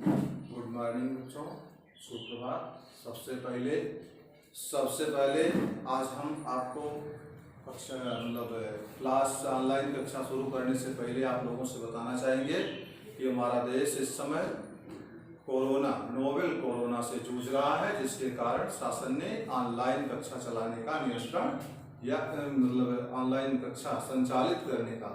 Good morning बच्चों, सुप्रभात। सबसे पहले आज हम आपको कक्षा क्लास ऑनलाइन कक्षा शुरू करने से पहले आप लोगों से बताना चाहेंगे कि हमारा देश इस समय नोवेल कोरोना से जूझ रहा है, जिसके कारण शासन ने ऑनलाइन कक्षा चलाने का नियंत्रण या ऑनलाइन कक्षा संचालित करने का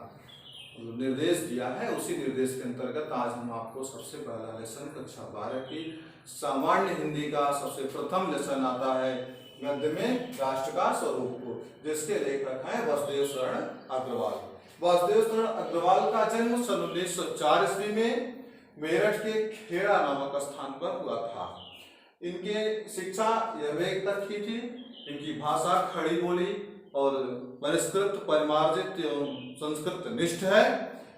निर्देश दिया है। उसी निर्देश के अंतर्गत आज हम आपको सबसे पहला लेसन कक्षा 12 की सामान्य हिंदी का सबसे प्रथम लेसन आता है गद्य में राष्ट्र का स्वरूप, जिसके लेखक हैं वासुदेव शरण अग्रवाल। वासुदेव शरण अग्रवाल का जन्म सन 1904 ईस्वी में मेरठ के खेड़ा नामक स्थान पर हुआ था। इनके शिक्षा यह तक की थी। इनकी भाषा खड़ी बोली और परिष्कृत परिमार्जित एवं संस्कृत निष्ठ है।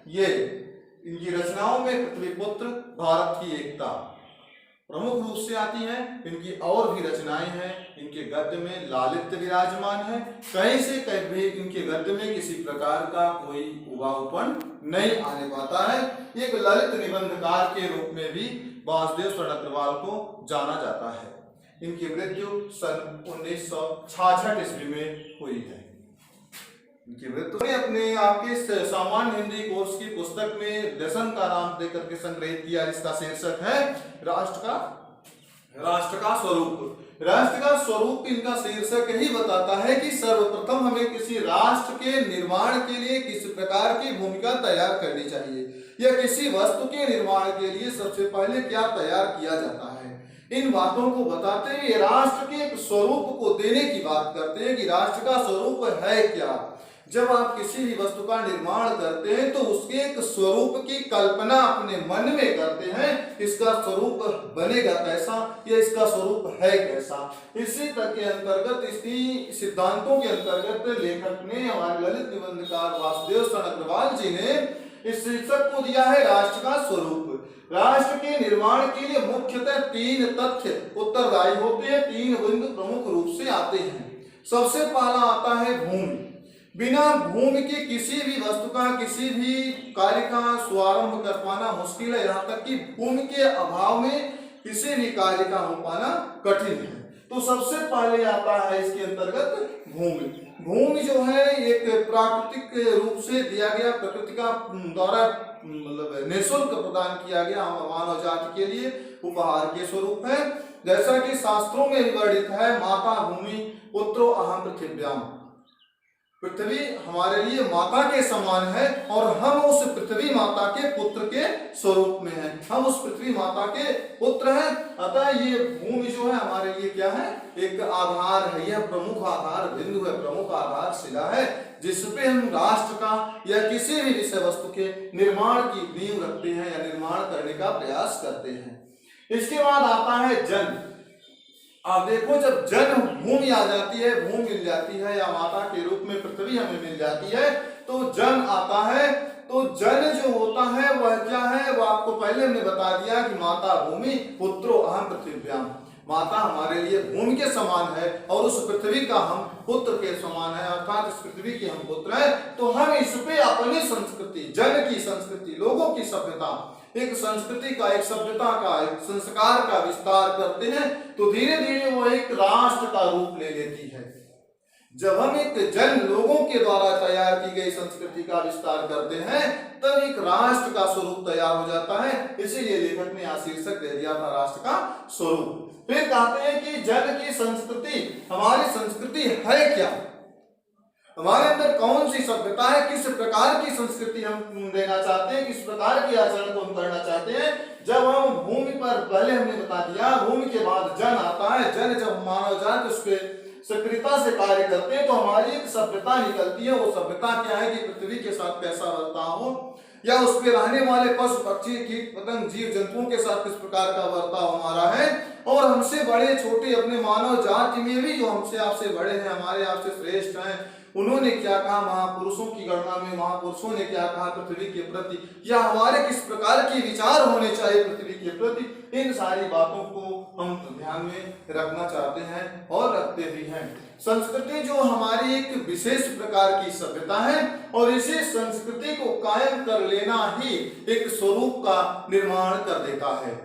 ये इनकी रचनाओं में पृथ्वीपुत्र, भारत की एकता प्रमुख रूप से आती हैं। इनकी और भी रचनाएं हैं। इनके गद्य में लालित्य विराजमान है। कहीं से कहीं भी इनके गद्य में किसी प्रकार का कोई उबाऊपन नहीं आने पाता है। एक ललित निबंधकार के रूप में भी वासुदेव शरण अग्रवाल को जाना जाता है। इनकी मृत्यु सन 1966 ईस्वी में हुई है। इनकी मृत्यु अपने आपके सामान्य हिंदी कोर्स की पुस्तक में लेसन का नाम देकर के संग्रहित किया, जिसका शीर्षक है राष्ट्र का स्वरूप। राष्ट्र का स्वरूप इनका शीर्षक ही बताता है कि सर्वप्रथम हमें किसी राष्ट्र के निर्माण के लिए किस प्रकार की भूमिका तैयार करनी चाहिए, या किसी वस्तु के निर्माण के लिए सबसे पहले क्या तैयार किया जाता है। इन बातों को बताते हुए राष्ट्र के एक स्वरूप को देने की बात करते हैं कि राष्ट्र का स्वरूप है क्या। जब आप किसी भी वस्तु का निर्माण करते हैं तो उसके एक स्वरूप की कल्पना अपने मन में करते हैं। इसका स्वरूप बनेगा कैसा, या इसका स्वरूप है कैसा। इसी तक के अंतर्गत, इसी सिद्धांतों के अंतर्गत लेखक ने, हमारे ललित निबंधकार वासुदेव शरण अग्रवाल जी ने इस शीर्षक को दिया है राष्ट्र का स्वरूप। राष्ट्र के निर्माण के लिए मुख्यतः 3 तथ्य उत्तरदायी होते हैं। 3 बिंदु प्रमुख रूप से आते हैं। सबसे पहला आता है भूमि। बिना भूमि के किसी भी वस्तु का, किसी भी कार्य का शुभारंभ कर पाना मुश्किल है। यहाँ तक कि भूमि के अभाव में किसी भी कार्य का हो पाना कठिन है। तो सबसे पहले आता है इसके अंतर्गत भूमि। भूमि जो है एक प्राकृतिक रूप से दिया गया, प्रकृति का द्वारा निःशुल्क प्रदान किया गया मानव जाति के लिए उपहार के स्वरूप है। जैसा कि शास्त्रों में वर्णित है, माता भूमि पुत्रो अहम पृथिव्याम। पृथ्वी हमारे लिए माता के समान है और हम उस पृथ्वी माता के पुत्र के स्वरूप में हैं। हम उस पृथ्वी माता के पुत्र हैं। अतः ये भूमि जो है हमारे लिए क्या है, एक आधार है। यह प्रमुख आधार बिंदु है, प्रमुख आधार शिला है, जिसपे हम राष्ट्र का या किसी भी विषय वस्तु के निर्माण की नींव रखते हैं या निर्माण करने का प्रयास करते हैं। इसके बाद आता है जन। आप देखो, जब जन भूमि आ जाती है, भूमि मिल जाती है, या माता के रूप में पृथ्वी हमें मिल जाती है, तो जन आता है। तो जन जो होता है वह क्या है, वह आपको पहले हमने बता दिया कि माता भूमि पुत्रो अहम पृथिव्याम। माता हमारे लिए भूमि के समान है और उस पृथ्वी का हम पुत्र के समान है, अर्थात इस पृथ्वी के हम पुत्र हैं। तो हम इस पे अपनी संस्कृति, जन की संस्कृति, लोगों की सभ्यता, एक संस्कृति का, एक सभ्यता का, एक संस्कार का विस्तार करते हैं। तो धीरे धीरे वो एक राष्ट्र का रूप ले लेती है। जब हम एक जन लोगों के द्वारा तैयार की गई संस्कृति का विस्तार करते हैं, तब एक राष्ट्र का स्वरूप तैयार हो जाता है। इसीलिए लेखक ने यहाँ शीर्षक दे दिया था राष्ट्र का स्वरूप। फिर कहते हैं कि जन की संस्कृति, हमारी संस्कृति है क्या, हमारे अंदर कौन सी सभ्यता है, किस प्रकार की संस्कृति हम देना चाहते हैं, किस प्रकार की आचरण को हम करना चाहते हैं। जब हम भूमि पर, पहले हमने बता दिया, भूमि के बाद जन आता है। जन जब मानव जाति उस पर सक्रियता से कार्य करते हैं तो हमारी एक सभ्यता निकलती है। वो सभ्यता क्या है कि पृथ्वी के साथ कैसा बर्ताव हो, या उस पे रहने वाले पशु पक्षी कीट पतंग जीव जंतुओं के साथ किस प्रकार का बर्ताव हमारा है। और हमसे बड़े छोटे अपने मानव जाति में भी जो हमसे आपसे बड़े हैं, हमारे आपसे श्रेष्ठ हैं, उन्होंने क्या कहा महापुरुषों की गणना में, महापुरुषों ने क्या कहा पृथ्वी के प्रति, या हमारे किस प्रकार के विचार होने चाहिए पृथ्वी के प्रति। इन सारी बातों को हम ध्यान में रखना चाहते हैं और रखते भी हैं। संस्कृति जो हमारी एक विशेष प्रकार की सभ्यता है और इसी संस्कृति को कायम कर लेना ही एक स्वरूप का निर्माण कर देता है।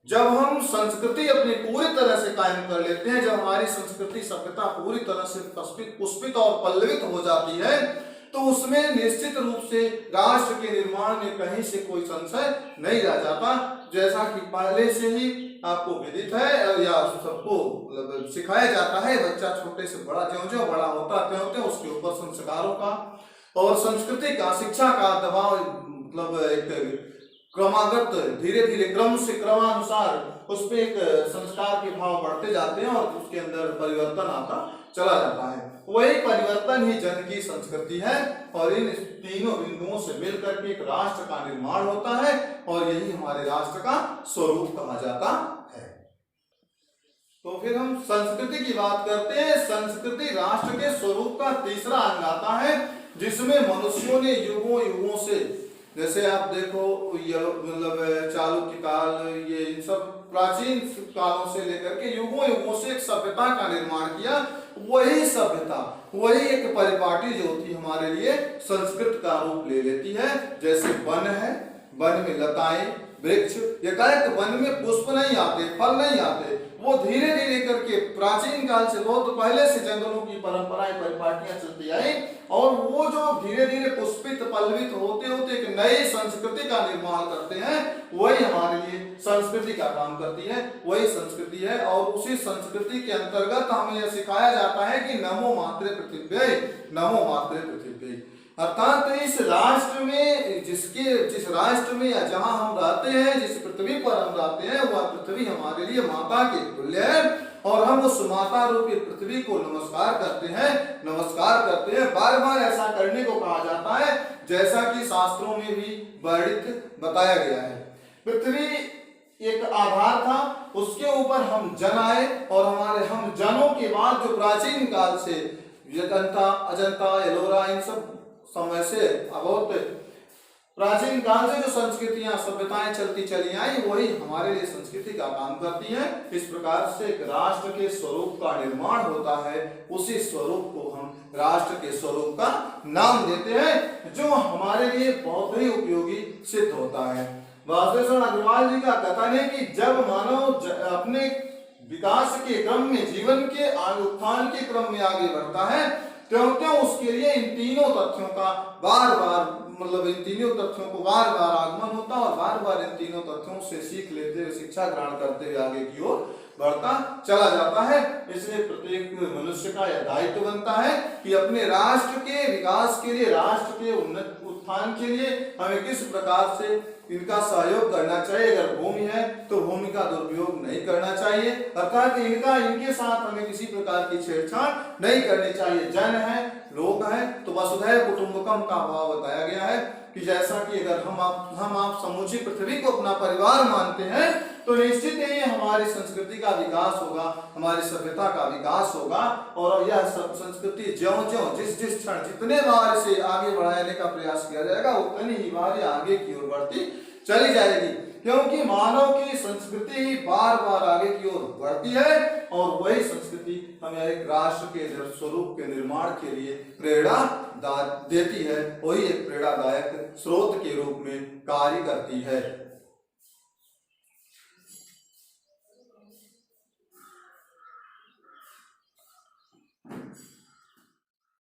जब हम संस्कृति अपनी पूरी तरह से कायम कर लेते हैं, जब हमारी संस्कृति सभ्यता पूरी तरह से पुष्पित और पल्लवित हो जाती है, तो उसमें निश्चित रूप से राष्ट्र के निर्माण में कहीं से कोई संशय नहीं रह जाता। जैसा कि पहले से ही आपको विदित है या सबको मतलब सिखाया जाता है, बच्चा छोटे से बड़ा ज्यों-ज्यों बड़ा होता त्यों-त्यों उसके ऊपर संस्कारों का और संस्कृति का, शिक्षा का दबाव मतलब एक क्रमागत धीरे धीरे क्रम से क्रमानुसार उस पर एक संस्कार के भाव बढ़ते जाते हैं और उसके अंदर परिवर्तन आता चला जाता है। वही परिवर्तन ही जन की संस्कृति है और इन तीनों बिंदुओं से मिलकर के एक राष्ट्र का निर्माण होता है और यही हमारे राष्ट्र का स्वरूप कहा जाता है। तो फिर हम संस्कृति की बात करते हैं। संस्कृति राष्ट्र के स्वरूप का तीसरा अंग आता है, जिसमें मनुष्यों ने युगों युगों से, जैसे आप देखो मतलब चालुक्य काल, ये इन सब प्राचीन कालों से लेकर के युगों युगों से एक सभ्यता का निर्माण किया। वही सभ्यता, वही एक परिपाटी जो होती हमारे लिए संस्कृत का रूप ले लेती है। जैसे वन है, वन में लताएं, वृक्ष, एकाएक वन में पुष्प नहीं आते, फल नहीं आते, वो धीरे धीरे करके प्राचीन काल से, बहुत पहले से जंगलों की परंपराएं परिपाटियां चलती आई और वो जो धीरे धीरे पुष्पित पल्लवित होते होते एक नई संस्कृति का निर्माण करते हैं, वही हमारे लिए संस्कृति का काम करती है, वही संस्कृति है। और उसी संस्कृति के अंतर्गत हमें यह सिखाया जाता है कि नमो मातृ पृथिव्यै, नमो मातृ पृथिव्यै, अर्थात इस राष्ट्र में जिस राष्ट्र में या जहां हम रहते हैं, जिस पृथ्वी पर हम रहते हैं, वह पृथ्वी हमारे लिए माता के तुल्य है और हम उस माता रूपी पृथ्वी को नमस्कार करते हैं। बार बार ऐसा करने को कहा जाता है, जैसा कि शास्त्रों में भी वर्णित बताया गया है। पृथ्वी एक आधार था, उसके ऊपर हम जन आए और हमारे हम जनों के बाद जो प्राचीन काल से अजंता, एलोरा, इन सब समय से बहुत प्राचीन काल से जो संस्कृतियां सभ्यताएं चलती चली आई, वही हमारे लिए संस्कृति का काम करती हैं। इस प्रकार से एक राष्ट्र के स्वरूप का निर्माण होता है, उसी स्वरूप को हम राष्ट्र के स्वरूप का नाम देते हैं, जो हमारे लिए बहुत ही उपयोगी सिद्ध होता है। वासुदेव अग्रवाल जी का कथन है कि जब मानव अपने विकास के क्रम में, जीवन के उत्थान के क्रम में आगे बढ़ता है, क्यों उसके लिए इन तीनों तथ्यों का बार बार आगमन होता और बार बार इन तीनों तथ्यों से सीख लेते हुए, शिक्षा ग्रहण करते हुए आगे की ओर बढ़ता चला जाता है। इसलिए प्रत्येक मनुष्य का यह दायित्व बनता है कि अपने राष्ट्र के विकास के लिए, राष्ट्र के उन्नत उत्थान के लिए हमें किस प्रकार से इनका सहयोग करना चाहिए। अगर भूमि है तो भूमि का दुरुपयोग नहीं करना चाहिए, अर्थात इनके साथ हमें किसी प्रकार की छेड़छाड़ नहीं करनी चाहिए। जन है, लोग हैं, तो वसुधैव कुटुंबकम का भाव बताया गया है कि जैसा कि अगर हम आप समूची पृथ्वी को अपना परिवार मानते हैं, तो निश्चित ही हमारी संस्कृति का विकास होगा, हमारी सभ्यता का विकास होगा और यह सब संस्कृति ज्यों-ज्यों जिस क्षण जितने बार से आगे बढ़ाने का प्रयास किया जाएगा, उतनी ही बार आगे की ओर बढ़ती चली जाएगी, क्योंकि मानव की संस्कृति ही बार बार आगे की ओर बढ़ती है और वही संस्कृति हमें एक राष्ट्र के स्वरूप के निर्माण के लिए प्रेरणा देती है, वही एक प्रेरणादायक स्रोत के रूप में कार्य करती है।